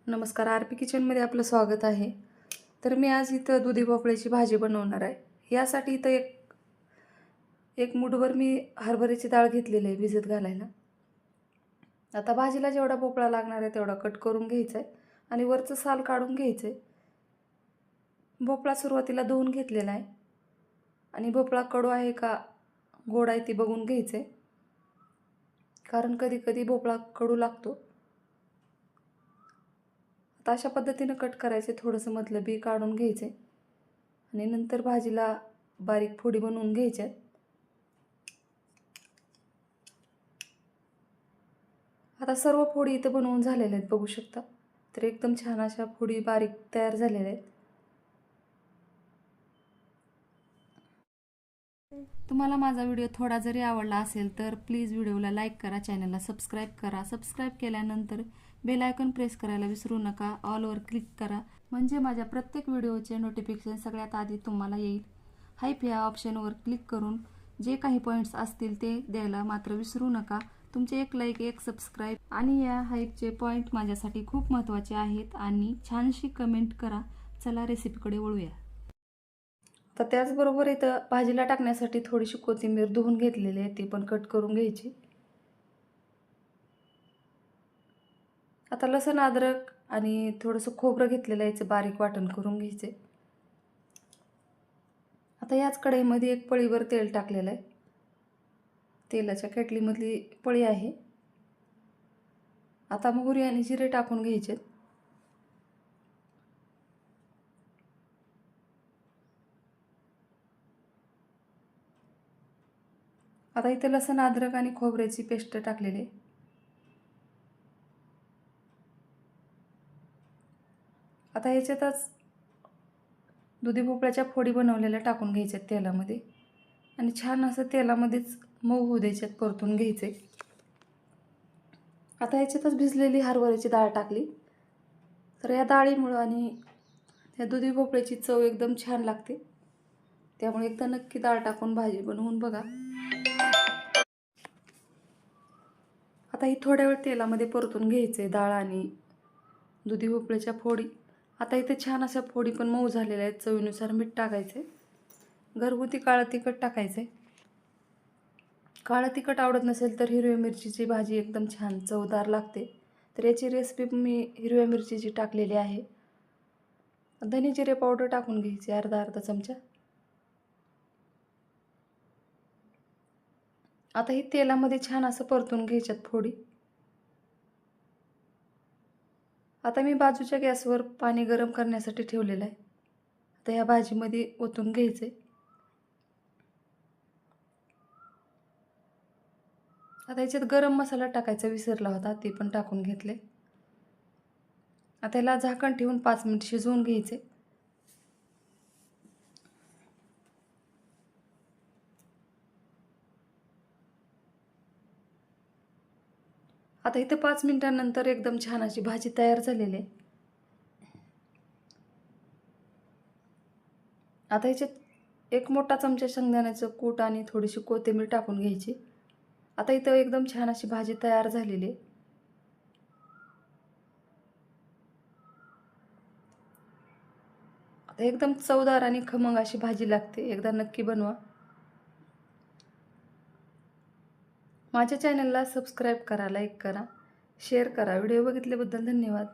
नमस्कार, आरपी किचनमध्ये आपलं स्वागत आहे. तर मी आज इथं दुधी भोपळ्याची भाजी बनवणार आहे. यासाठी इथं एक एक मूठभर मी हरभऱ्याची डाळ घेतलेली आहे भिजत घालायला. आता भाजीला जेवढा भोपळा लागणार आहे तेवढा कट करून घ्यायचा आहे आणि वरचं साल काढून घ्यायचं आहे. भोपळा सुरुवातीला धुवून घेतलेला आहे आणि भोपळा कडू आहे का गोड आहे ते बघून घ्यायचं आहे, कारण कधी कधी भोपळा कडू लागतो. आता अशा पद्धतीनं कट करायचे, थोडंसं मधलं बी काढून घ्यायचे आणि नंतर भाजीला बारीक फोडी बनवून घ्यायच्या. आता सर्व फोडी इथं बनवून झालेल्या आहेत, बघू शकता. तर एकदम छान अशा फोडी बारीक तयार झालेल्या आहेत. तुम्हाला माझा व्हिडिओ थोडा जरी आवडला असेल तर प्लीज व्हिडिओला लाईक करा, चॅनलला सबस्क्राईब करा. सबस्क्राईब केल्यानंतर बेल आयकॉन प्रेस करायला विसरू नका. ऑलवर क्लिक करा, म्हणजे माझ्या प्रत्येक व्हिडिओचे नोटिफिकेशन सगळ्यात आधी तुम्हाला येईल. हाईप या ऑप्शनवर क्लिक करून जे काही पॉईंट्स असतील ते द्यायला मात्र विसरू नका. तुमचे एक लाईक, एक सबस्क्राईब आणि या हाईपचे पॉईंट माझ्यासाठी खूप महत्त्वाचे आहेत. आणि छानशी कमेंट करा. चला रेसिपीकडे वळूया. तर त्याचबरोबर इथं भाजीला टाकण्यासाठी थोडीशी कोथिंबीर धुवून घेतलेली आहे, ती पण कट करून घ्यायची. आता लसूण, अद्रक आणि थोडंसं खोबरं घेतलेलं आहे, याचं बारीक वाटण करून घ्यायचे. आता याच कढईमध्ये एक पळीभर तेल टाकलेलं आहे. तेलाच्या केटलीमधली पळी आहे. आता मोहरी आणि जिरे टाकून घ्यायचे. आता इथे लसूण, अद्रक आणि खोबऱ्याची पेस्ट टाकलेली आहे. आता ह्याच्यातच दुधी भोपळ्याच्या फोडी बनवलेल्या टाकून घ्यायच्यात तेलामध्ये आणि छान असं तेलामध्येच मऊ होऊ द्यायच्यात, परतून घ्यायचे. आता ह्याच्यातच भिजलेली हरभऱ्याची डाळ टाकली. तर या डाळीमुळं आणि त्या दुधी भोपळ्याची चव एकदम छान लागते. त्यामुळे एकदा नक्की डाळ टाकून भाजी बनवून बघा. आता ही थोड्या वेळ तेलामध्ये परतून घ्यायचे डाळ आणि दुधी भोपळ्याच्या फोडी. आता इथे छान अशा फोडी पण मऊ झालेल्या आहेत. चवीनुसार मीठ टाकायचे. घरगुती काळं तिखट टाकायचे. काळं तिखट आवडत नसेल तर हिरव्या मिरचीची भाजी एकदम छान चवदार लागते. तर याची रेसिपी मी हिरव्या मिरचीची टाकलेली आहे. धने जिरे पावडर टाकून घ्यायची अर्धा चमचा. आता ही तेलामध्ये छान असं परतून घ्यायच्यात फोडी. आता मी बाजूच्या गॅसवर पाणी गरम करण्यासाठी ठेवलेलं आहे. आता या भाजीमध्ये ओतून घ्यायचे. आता याच्यात गरम मसाला टाकायचा विसरला होता, ते पण टाकून घेतले. आता याला झाकण ठेवून 5 मिनिट शिजवून घ्यायचे. आता इथे 5 मिनिटांनंतर एकदम छान अशी भाजी तयार झालेली आहे. आता ह्याच्यात एक मोठा चमचा शेंगदाण्याचं कूट आणि थोडीशी कोथिंबीर टाकून घ्यायची. आता इथं एकदम छान अशी भाजी तयार झालेली आहे. आता एकदम चवदार आणि खमंग अशी भाजी लागते. एकदा नक्की बनवा. माझ्या चॅनलला सबस्क्राईब करा, लाईक करा, शेअर करा. व्हिडिओ बघितल्याबद्दल धन्यवाद.